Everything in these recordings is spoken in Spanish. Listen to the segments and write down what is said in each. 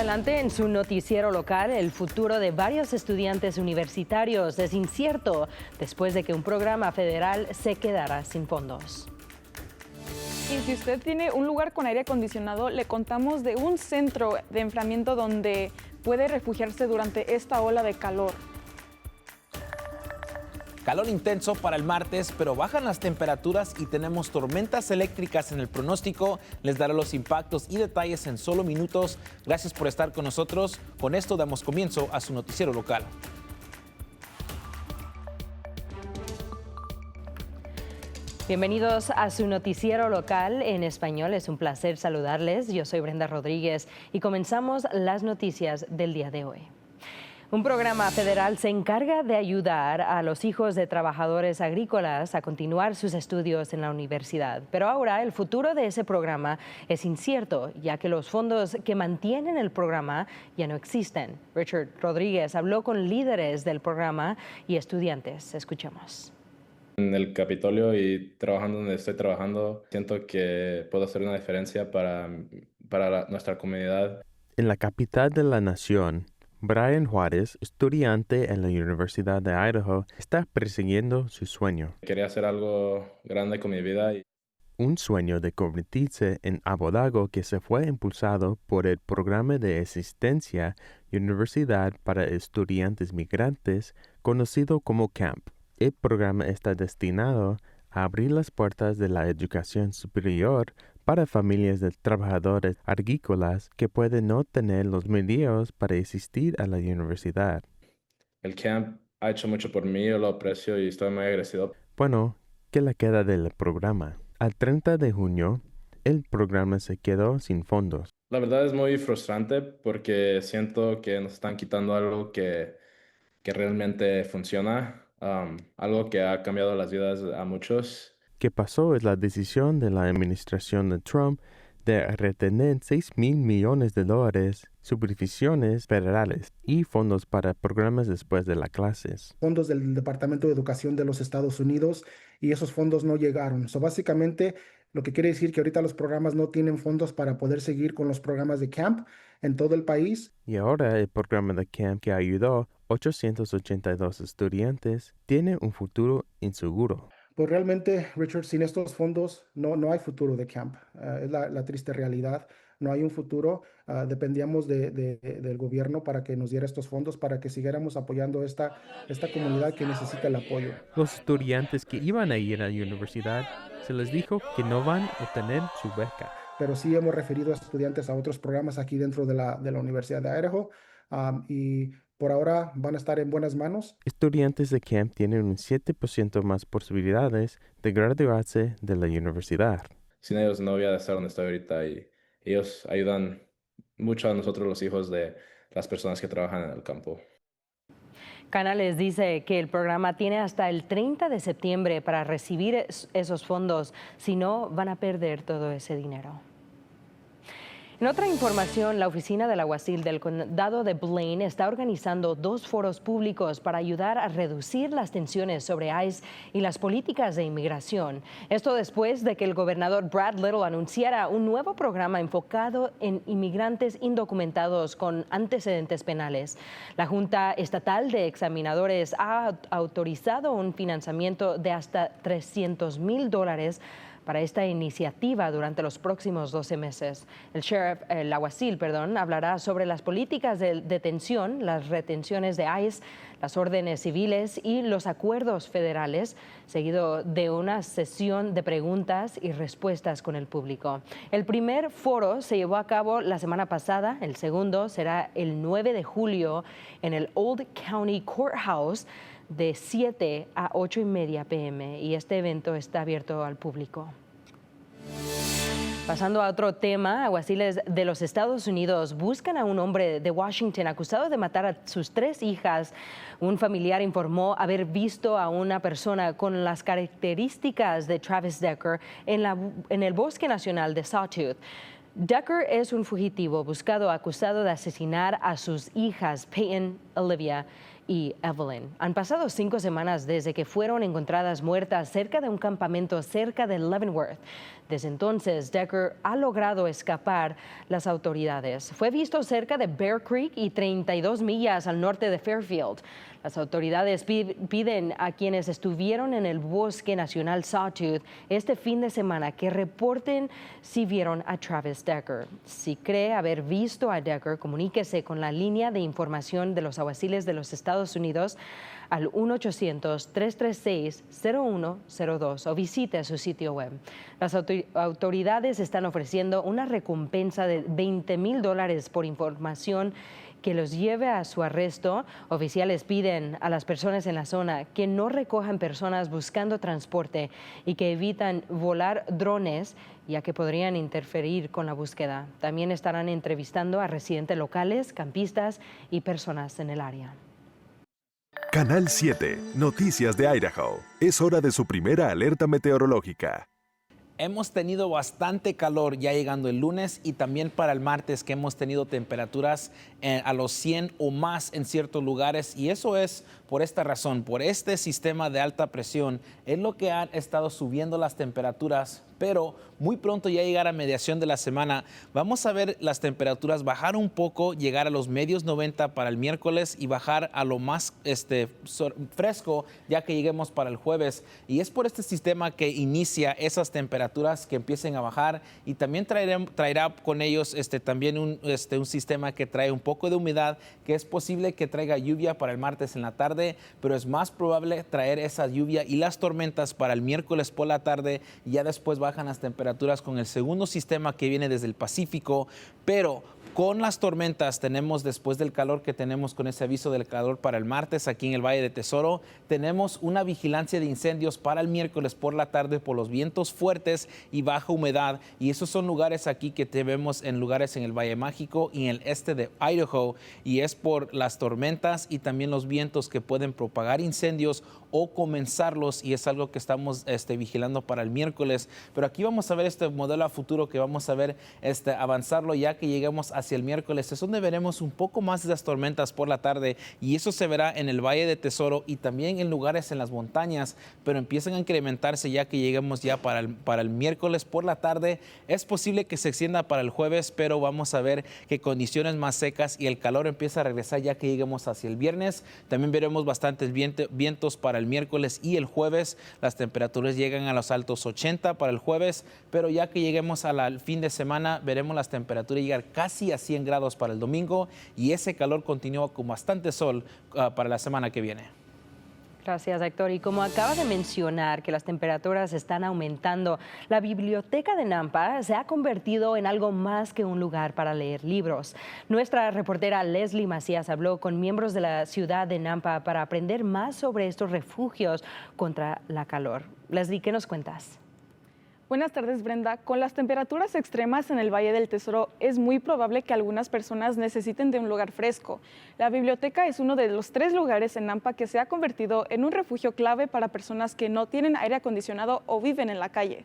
Adelante en su noticiero local, el futuro de varios estudiantes universitarios es incierto después de que un programa federal se quedara sin fondos. Y si usted tiene un lugar con aire acondicionado, le contamos de un centro de enfriamiento donde puede refugiarse durante esta ola de calor. Calor intenso para el martes, pero bajan las temperaturas y tenemos tormentas eléctricas en el pronóstico. Les daré los impactos y detalles en solo minutos. Gracias por estar con nosotros. Con esto damos comienzo a su noticiero local. Bienvenidos a su noticiero local en español. Es un placer saludarles. Yo soy Brenda Rodríguez y comenzamos las noticias del día de hoy. Un programa federal se encarga de ayudar a los hijos de trabajadores agrícolas a continuar sus estudios en la universidad. Pero ahora el futuro de ese programa es incierto, ya que los fondos que mantienen el programa ya no existen. Richard Rodríguez habló con líderes del programa y estudiantes. Escuchemos. En el Capitolio y trabajando donde estoy trabajando, siento que puedo hacer una diferencia para nuestra comunidad. En la capital de la nación, Brian Juárez, estudiante en la Universidad de Idaho, está persiguiendo su sueño. Quería hacer algo grande con mi vida. Un sueño de convertirse en abogado que se fue impulsado por el programa de asistencia Universidad para Estudiantes Migrantes, conocido como CAMP. El programa está destinado a abrir las puertas de la educación superior para familias de trabajadores agrícolas que pueden no tener los medios para asistir a la universidad. El camp ha hecho mucho por mí, yo lo aprecio y estoy muy agradecido. Bueno, ¿qué le queda del programa? Al 30 de junio, el programa se quedó sin fondos. La verdad es muy frustrante porque siento que nos están quitando algo que realmente funciona, algo que ha cambiado las vidas a muchos. ¿Qué pasó? Es la decisión de la administración de Trump de retener $6,000 millones, supervisiones federales y fondos para programas después de las clases. Fondos del Departamento de Educación de los Estados Unidos y esos fondos no llegaron. Básicamente, lo que quiere decir que ahorita los programas no tienen fondos para poder seguir con los programas de CAMP en todo el país. Y ahora el programa de CAMP que ayudó 882 estudiantes tiene un futuro inseguro. Pues realmente, Richard, sin estos fondos no hay futuro de CAMP. Es la triste realidad. No hay un futuro. Dependíamos del gobierno para que nos diera estos fondos, para que siguiéramos apoyando esta comunidad que necesita el apoyo. Los estudiantes que iban a ir a la universidad se les dijo que no van a obtener su beca. Pero sí hemos referido a estudiantes a otros programas aquí dentro de la Universidad de Idaho y por ahora van a estar en buenas manos. Estudiantes de CAMP tienen un 7% más posibilidades de graduarse de la universidad. Sin ellos no hubiera estar donde estoy ahorita y ellos ayudan mucho a nosotros los hijos de las personas que trabajan en el campo. Canales dice que el programa tiene hasta el 30 de septiembre para recibir esos fondos, si no van a perder todo ese dinero. En otra información, la oficina del alguacil del condado de Blaine está organizando 2 foros públicos para ayudar a reducir las tensiones sobre ICE y las políticas de inmigración. Esto después de que el gobernador Brad Little anunciara un nuevo programa enfocado en inmigrantes indocumentados con antecedentes penales. La Junta Estatal de Examinadores ha autorizado un financiamiento de hasta $300,000 para esta iniciativa durante los próximos 12 meses. El alguacil, hablará sobre las políticas de detención, las retenciones de ICE, las órdenes civiles y los acuerdos federales, seguido de una sesión de preguntas y respuestas con el público. El primer foro se llevó a cabo la semana pasada, el segundo será el 9 de julio en el Old County Courthouse de 7 a 8:30 p.m. y este evento está abierto al público. Pasando a otro tema, alguaciles de los Estados Unidos buscan a un hombre de Washington acusado de matar a sus 3 hijas. Un familiar informó haber visto a una persona con las características de Travis Decker en el Bosque Nacional de Sawtooth. Decker es un fugitivo buscado acusado de asesinar a sus hijas Peyton, Olivia y Evelyn. Han pasado 5 semanas desde que fueron encontradas muertas cerca de un campamento cerca de Leavenworth. Desde entonces, Decker ha logrado escapar las autoridades. Fue visto cerca de Bear Creek y 32 millas al norte de Fairfield. Las autoridades piden a quienes estuvieron en el Bosque Nacional Sawtooth este fin de semana que reporten si vieron a Travis Decker. Si cree haber visto a Decker, comuníquese con la línea de información de los alguaciles de los Estados Unidos al 1-800-336-0102 o visite su sitio web. Las autoridades están ofreciendo una recompensa de $20,000 por información que los lleve a su arresto. Oficiales piden a las personas en la zona que no recojan personas buscando transporte y que evitan volar drones, ya que podrían interferir con la búsqueda. También estarán entrevistando a residentes locales, campistas y personas en el área. Canal 7, Noticias de Idaho. Es hora de su primera alerta meteorológica. Hemos tenido bastante calor ya llegando el lunes y también para el martes, que hemos tenido temperaturas a los 100 o más en ciertos lugares, y eso es por esta razón, por este sistema de alta presión, es lo que han estado subiendo las temperaturas, pero muy pronto ya llegar a mediación de la semana, vamos a ver las temperaturas bajar un poco, llegar a los medios 90 para el miércoles y bajar a lo más fresco ya que lleguemos para el jueves, y es por este sistema que inicia esas temperaturas que empiecen a bajar, y también traerá con ellos también un sistema que trae un poco de humedad, que es posible que traiga lluvia para el martes en la tarde, pero es más probable traer esa lluvia y las tormentas para el miércoles por la tarde, y ya después bajan las temperaturas con el segundo sistema que viene desde el Pacífico, pero con las tormentas tenemos, después del calor que tenemos con ese aviso del calor para el martes aquí en el Valle de Tesoro, tenemos una vigilancia de incendios para el miércoles por la tarde por los vientos fuertes y baja humedad, y esos son lugares aquí que vemos en lugares en el Valle Mágico y en el este de Idaho, y es por las tormentas y también los vientos que pueden propagar incendios o comenzarlos, y es algo que estamos vigilando para el miércoles. Pero aquí vamos a ver este modelo a futuro que vamos a ver avanzarlo ya que lleguemos hacia el miércoles, es donde veremos un poco más de las tormentas por la tarde, y eso se verá en el Valle de Tesoro y también en lugares en las montañas, pero empiezan a incrementarse ya que lleguemos ya para el miércoles por la tarde. Es posible que se extienda para el jueves, pero vamos a ver que condiciones más secas y el calor empieza a regresar ya que lleguemos hacia el viernes. También veremos bastantes vientos para el miércoles y el jueves. Las temperaturas llegan a los altos 80 para el jueves, pero ya que lleguemos al fin de semana veremos las temperaturas llegar casi a 100 grados para el domingo, y ese calor continúa con bastante sol para la semana que viene. Gracias, Héctor. Y como acaba de mencionar que las temperaturas están aumentando, la biblioteca de Nampa se ha convertido en algo más que un lugar para leer libros. Nuestra reportera Leslie Macías habló con miembros de la ciudad de Nampa para aprender más sobre estos refugios contra la calor. Leslie, ¿qué nos cuentas? Buenas tardes, Brenda. Con las temperaturas extremas en el Valle del Tesoro, es muy probable que algunas personas necesiten de un lugar fresco. La biblioteca es uno de los 3 lugares en Nampa que se ha convertido en un refugio clave para personas que no tienen aire acondicionado o viven en la calle.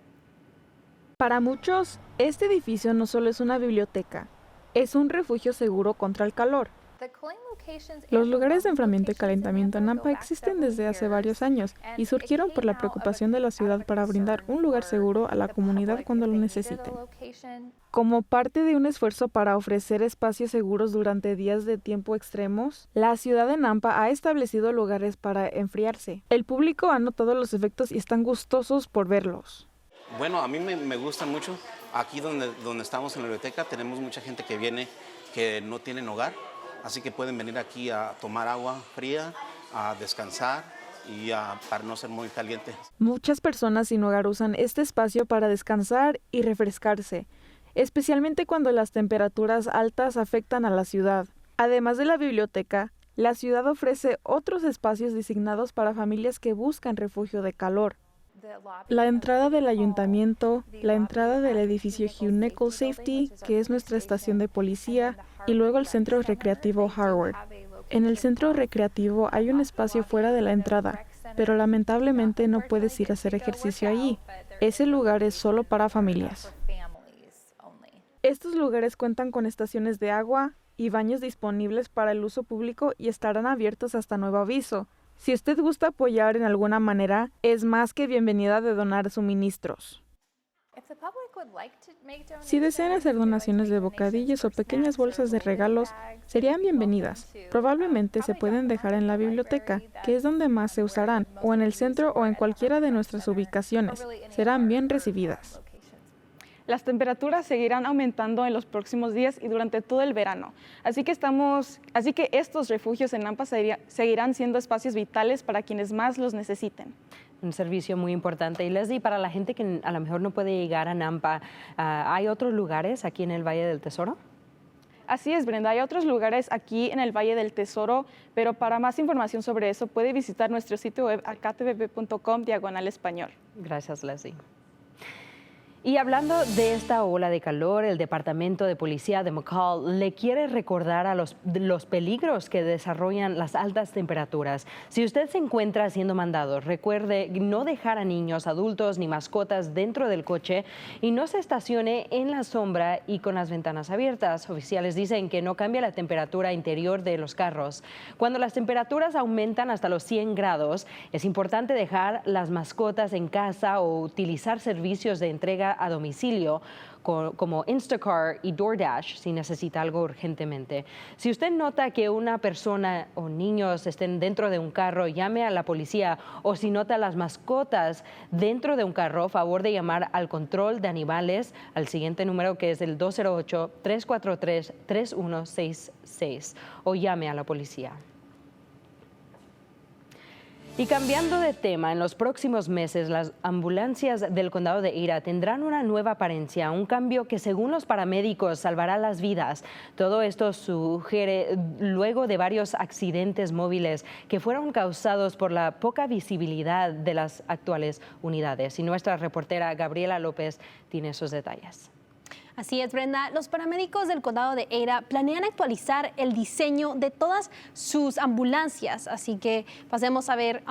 Para muchos, este edificio no solo es una biblioteca, es un refugio seguro contra el calor. Los lugares de enfriamiento y calentamiento en Nampa existen desde hace varios años y surgieron por la preocupación de la ciudad para brindar un lugar seguro a la comunidad cuando lo necesiten. Como parte de un esfuerzo para ofrecer espacios seguros durante días de tiempo extremos, la ciudad de Nampa ha establecido lugares para enfriarse. El público ha notado los efectos y están gustosos por verlos. Bueno, a mí me gusta mucho. Aquí donde estamos en la biblioteca tenemos mucha gente que viene que no tienen hogar. Así que pueden venir aquí a tomar agua fría, a descansar y para no ser muy caliente. Muchas personas sin hogar usan este espacio para descansar y refrescarse, especialmente cuando las temperaturas altas afectan a la ciudad. Además de la biblioteca, la ciudad ofrece otros espacios designados para familias que buscan refugio de calor. La entrada del ayuntamiento, la entrada del edificio Hugh Nichols Safety, que es nuestra estación de policía, y luego el centro recreativo Harvard. En el centro recreativo hay un espacio fuera de la entrada, pero lamentablemente no puedes ir a hacer ejercicio allí. Ese lugar es solo para familias. Estos lugares cuentan con estaciones de agua y baños disponibles para el uso público y estarán abiertos hasta nuevo aviso. Si usted gusta apoyar en alguna manera, es más que bienvenida de donar suministros. Si desean hacer donaciones de bocadillos o pequeñas bolsas de regalos, serían bienvenidas. Probablemente se pueden dejar en la biblioteca, que es donde más se usarán, o en el centro o en cualquiera de nuestras ubicaciones. Serán bien recibidas. Las temperaturas seguirán aumentando en los próximos días y durante todo el verano. Así que estos refugios en Nampa seguirán siendo espacios vitales para quienes más los necesiten. Un servicio muy importante. Y Leslie, para la gente que a lo mejor no puede llegar a Nampa, ¿hay otros lugares aquí en el Valle del Tesoro? Así es, Brenda, hay otros lugares aquí en el Valle del Tesoro, pero para más información sobre eso puede visitar nuestro sitio web acatvp.com/español. Gracias, Leslie. Y hablando de esta ola de calor, el Departamento de Policía de McCall le quiere recordar a los peligros que desarrollan las altas temperaturas. Si usted se encuentra siendo mandado, recuerde no dejar a niños, adultos ni mascotas dentro del coche y no se estacione en la sombra y con las ventanas abiertas. Oficiales dicen que no cambia la temperatura interior de los carros. Cuando las temperaturas aumentan hasta los 100 grados, es importante dejar las mascotas en casa o utilizar servicios de entrega a domicilio como Instacart y DoorDash si necesita algo urgentemente. Si usted nota que una persona o niños estén dentro de un carro, llame a la policía, o si nota las mascotas dentro de un carro, favor de llamar al control de animales al siguiente número, que es el 208-343-3166, o llame a la policía. Y cambiando de tema, en los próximos meses las ambulancias del condado de Ada tendrán una nueva apariencia, un cambio que según los paramédicos salvará las vidas. Todo esto sugiere luego de varios accidentes móviles que fueron causados por la poca visibilidad de las actuales unidades. Y nuestra reportera Gabriela López tiene esos detalles. Así es, Brenda. Los paramédicos del condado de Ada planean actualizar el diseño de todas sus ambulancias. Así que pasemos a ver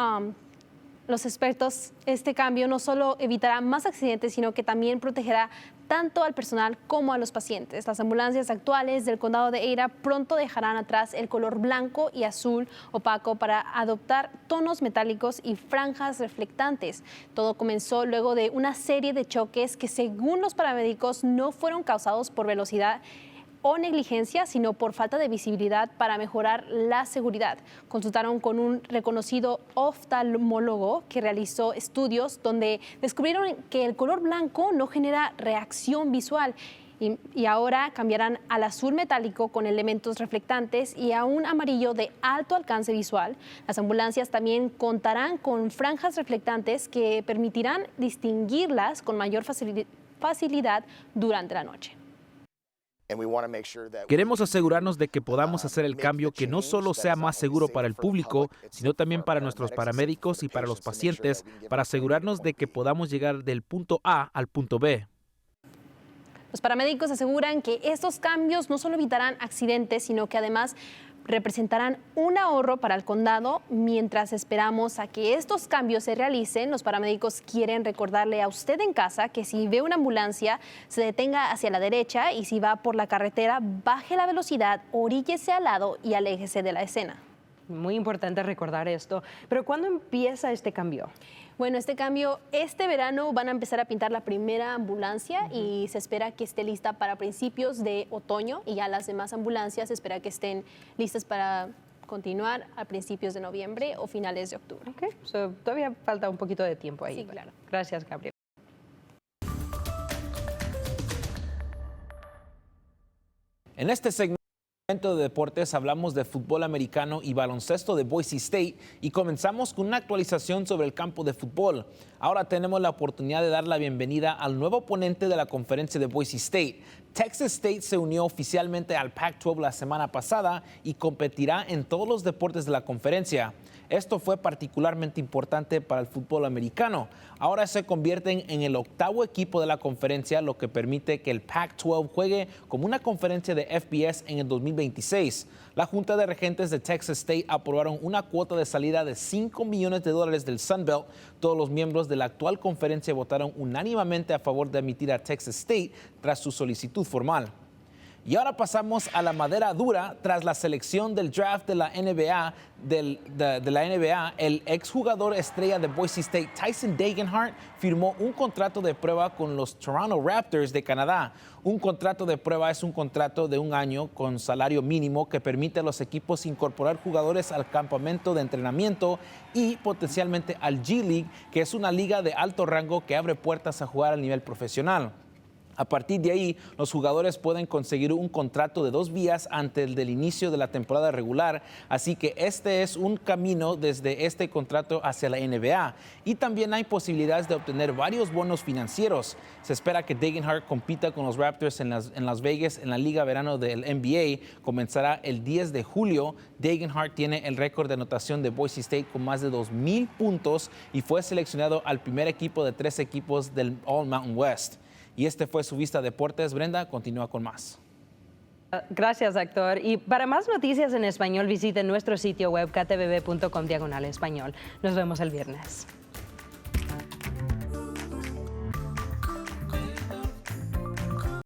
los expertos. Este cambio no solo evitará más accidentes, sino que también protegerá tanto al personal como a los pacientes. Las ambulancias actuales del condado de Ada pronto dejarán atrás el color blanco y azul opaco para adoptar tonos metálicos y franjas reflectantes. Todo comenzó luego de una serie de choques que, según los paramédicos, no fueron causados por velocidad o negligencia, sino por falta de visibilidad para mejorar la seguridad. Consultaron con un reconocido oftalmólogo que realizó estudios donde descubrieron que el color blanco no genera reacción visual y ahora cambiarán al azul metálico con elementos reflectantes y a un amarillo de alto alcance visual. Las ambulancias también contarán con franjas reflectantes que permitirán distinguirlas con mayor facilidad durante la noche. Queremos asegurarnos de que podamos hacer el cambio que no solo sea más seguro para el público, sino también para nuestros paramédicos y para los pacientes, para asegurarnos de que podamos llegar del punto A al punto B. Los paramédicos aseguran que estos cambios no solo evitarán accidentes, sino que además representarán un ahorro para el condado. Mientras esperamos a que estos cambios se realicen, los paramédicos quieren recordarle a usted en casa que si ve una ambulancia, se detenga hacia la derecha y si va por la carretera, baje la velocidad, oríllese al lado y aléjese de la escena. Muy importante recordar esto. Pero ¿cuándo empieza este cambio? Bueno, este cambio, este verano van a empezar a pintar la primera ambulancia y se espera que esté lista para principios de otoño, y ya las demás ambulancias se espera que estén listas para continuar a principios de noviembre o finales de octubre. Okay. Todavía falta un poquito de tiempo ahí. Sí, claro. Gracias, Gabriel. En este segmento de deportes hablamos de fútbol americano y baloncesto de Boise State y comenzamos con una actualización sobre el campo de fútbol. Ahora tenemos la oportunidad de dar la bienvenida al nuevo oponente de la conferencia de Boise State. Texas State se unió oficialmente al Pac-12 la semana pasada y competirá en todos los deportes de la conferencia. Esto fue particularmente importante para el fútbol americano. Ahora se convierten en el octavo equipo de la conferencia, lo que permite que el Pac-12 juegue como una conferencia de FBS en el 2026. La Junta de Regentes de Texas State aprobaron una cuota de salida de $5 millones del Sun Belt. Todos los miembros de la actual conferencia votaron unánimemente a favor de admitir a Texas State tras su solicitud formal. Y ahora pasamos a la madera dura. Tras la selección del draft de la NBA, el exjugador estrella de Boise State, Tyson Degenhart, firmó un contrato de prueba con los Toronto Raptors de Canadá. Un contrato de prueba es un contrato de un año con salario mínimo que permite a los equipos incorporar jugadores al campamento de entrenamiento y potencialmente al G-League, que es una liga de alto rango que abre puertas a jugar al nivel profesional. A partir de ahí, los jugadores pueden conseguir un contrato de 2 vías antes del inicio de la temporada regular, así que este es un camino desde este contrato hacia la NBA. Y también hay posibilidades de obtener varios bonos financieros. Se espera que Degenhart compita con los Raptors en Las Vegas en la Liga Verano del NBA. Comenzará el 10 de julio. Degenhart tiene el récord de anotación de Boise State con más de 2,000 puntos y fue seleccionado al primer equipo de 3 equipos del All Mountain West. Y este fue su Vista Deportes. Brenda, continúa con más. Gracias, Héctor. Y para más noticias en español, visite nuestro sitio web ktvb.com/español. Nos vemos el viernes.